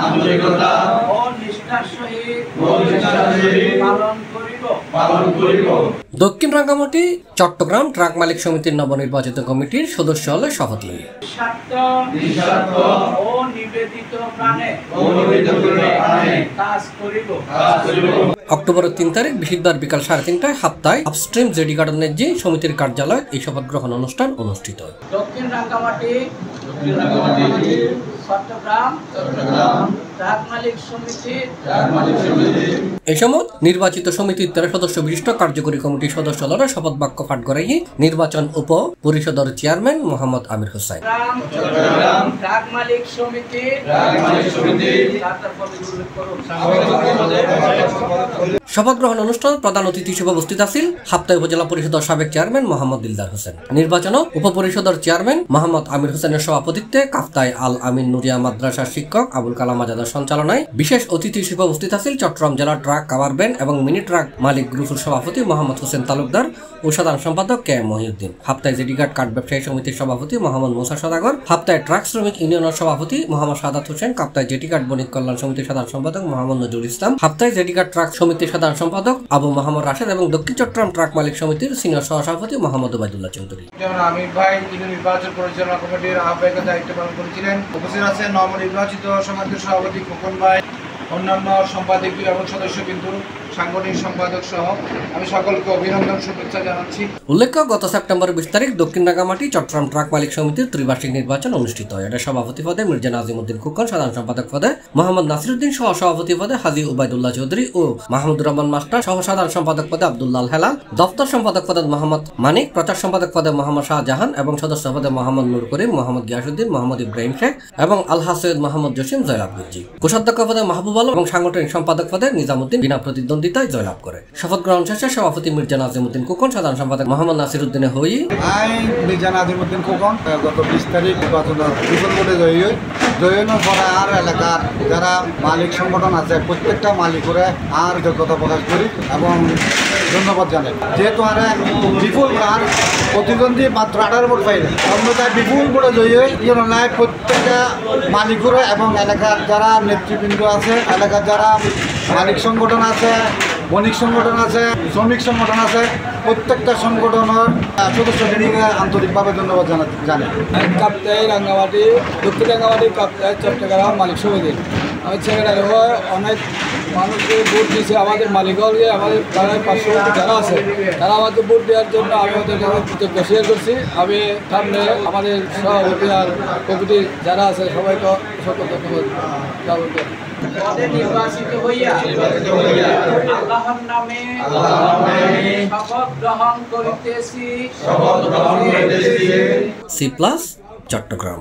আন্তরিকতা ও নিষ্ঠার সহিত পালন করিব। দক্ষিণ রাঙ্গামাটি চট্টগ্রাম ট্রাক মালিক সমিতির নবনির্বাচিত কমিটির সদস্য হলে শপথ নিয়ে নিঃস্বার্থ ও নিবেদিত প্রাণে কাজ করিব। অক্টোবরের ৩ তারিখ বৃহস্পতিবার বিকাল ৩:৩০টায় হাপ্তায় আপস্ট্রিম জেডি গার্ডেনের যে সমিতির কার্যালয়ে এই শপথ গ্রহণ অনুষ্ঠান অনুষ্ঠিত হয়। দক্ষিণ রাঙ্গামাটি চট্টগ্রাম ট্রাক মালিক সমিতি এই সময় নির্বাচিত সমিতির 13 সদস্য বিশিষ্ট কার্যকরী কমিটির সদস্য হলে শপথ বাক্য পাঠ করাই নির্বাচন উপ পরিষদের চেয়ারম্যান মোহাম্মদ আমির হোসেন। ট্রাক মালিক সমিতি শপথ গ্রহণ অনুষ্ঠানে প্রধান অতিথি হিসেবে উপস্থিত আছেন হাপ্তায় উপজেলা পরিষদের সাবেক চেয়ারম্যান মোহাম্মদ দিলদার হোসেন। নির্বাচন উপপরিষদের চেয়ারম্যান মোহাম্মদ আমির হোসেনের সভাপতিত্বে কাফতায় আল আমিন নুরিয়া মাদ্রাসার শিক্ষক আবুল কালাম আজাদের সঞ্চালনায় বিশেষ অতিথি হিসেবে উপস্থিত আছেন চট্টগ্রাম জেলা ট্রাক কাভার ভ্যান এবং মিনি ট্রাক মালিক গ্রুপের সভাপতি মোহাম্মদ হোসেন তালুকদার ও সাধারণ সম্পাদক কে মহিউদ্দিন, হাপ্তায় জেডিঘাট কাঠ ব্যবসায়ী সমিতির সভাপতি মোহাম্মদ মুসা সদাগর, হাপ্তায় ট্রাক শ্রমিক ইউনিয়নের সভাপতি মোহাম্মদ সাদাত হোসেন, কাপ্তায় জেডিঘাট বণিক কল্যাণ সমিতির সাধারণ সম্পাদক মোহাম্মদ নজরুল ইসলাম, হাপ্তায় জেডিঘাট ট্রাক সমিতির সাধারণ সম্পাদক আবু মোহাম্মদ রাশেদ এবং দক্ষিণ চট্টগ্রাম ট্রাক মালিক সমিতির সিনিয়র সহসভাপতি মোহাম্মদ ওবায়দুল্লাহ চৌধুরী। যেমন আমির ভাই তিনি নির্বাচন পরিচালনা কমিটির আহ্বায়কের দায়িত্ব পালন করেছিলেন। উপস্থিত আছেন নবনির্বাচিত সমিতির সভাপতি খোকন ভাই, অন্যান্য সম্পাদকীয় এবং সদস্যবৃন্দ, সাংগঠনিক সম্পাদক সহ আমি সকলকে অভিনন্দন শুভেচ্ছা জানাচ্ছি। উল্লেখ্য, গত সেপ্টেম্বর 20 তারিখ দক্ষিণ রাঙ্গামাটি চট্টগ্রাম ট্রাক মালিক সমিতির ত্রিবার্ষিক নির্বাচন অনুষ্ঠিত হয়। এটা সভাপতি পদে মির্জা নাজিমউদ্দিন খোকন, সাধারণ সম্পাদক পদে মোহাম্মদ নাসিরউদ্দিন, সহ সভাপতি পদে হাজী ওবায়দুল্লাহ চৌধুরী ও মাহমুদুর রহমান মাস্টার, সহ সাধারণ সম্পাদক পদে আব্দুল্লাহ হেলাল, দপ্তর সম্পাদক পদে মোহাম্মদ মানিক, প্রচার সম্পাদক পদে মোহাম্মদ শাহজাহান এবং সদস্য পদে মোহাম্মদ নূর করিম, মোহাম্মদ গিয়াসউদ্দিন, মোহাম্মদ ইব্রাহিম শেখ এবং আলহা সৈয়দ মোহাম্মদ জসিম জয়লাভ গুরজি। কোষাধ্যক্ষ পদে মাহবুব আলম এবং সাংগঠনিক সম্পাদক পদে নিজামউদ্দিন বিনা প্রতিদ্বন্দ্বিতায় জয়লাভ করে। শপথ গ্রহণ শেষে সভাপতি মির্জা নাজিমউদ্দিন খোকন, সাধারণ সম্পাদক মোহাম্মদ নাসিরউদ্দিনের হই মির্জা নাজিমউদ্দিন খোকন গত 20 তারিখ নির্বাচন বিপুল ভোটে জয়ী হওয়ার পরে আর এলাকার যারা মালিক সংগঠন আছে প্রত্যেকটা মালিকরে আর যোগ্যতা প্রকাশ করি এবং ধন্যবাদ জানাই। যেহেতু আর বিপুল আর প্রতিদ্বন্দ্বী মাত্র 18 ভোট পাইলে অন্যথায় বিপুল ভোটে জয়ী হয়ে প্রত্যেকটা মালিকরে এবং এলাকার যারা নেতৃবৃন্দ আছে, এলাকার যারা মালিক সংগঠন আছে, বণিক সংগঠন আছে, শ্রমিক সংগঠন আছে, প্রত্যেকটা সংগঠনের সদস্যদেরকে আন্তরিকভাবে ধন্যবাদ জানাই। কাপ্তাই রাঙ্গামাটি দক্ষিণ রাঙ্গামাটি কাপ্তাই চট্টগ্রাম মালিক সমিতি আমি সেক্রেটারি হয়ে অনেক মানুষকে ভোট দিয়েছে। আমাদের মালিককে আমাদের প্রায় 500 যারা আছে তারা আমাকে ভোট দেওয়ার জন্য আমি ওদের কৃতজ্ঞ শেয়ার করছি। আমি সামনে আমাদের সভাপতি আর কমিটি যারা আছে সবাইকে সকল ধন্যবাদ। নির্বাচিত হইয়া আল্লাহর নামে শপথ গ্রহণ করিতেছি। C+ চট্টগ্রাম।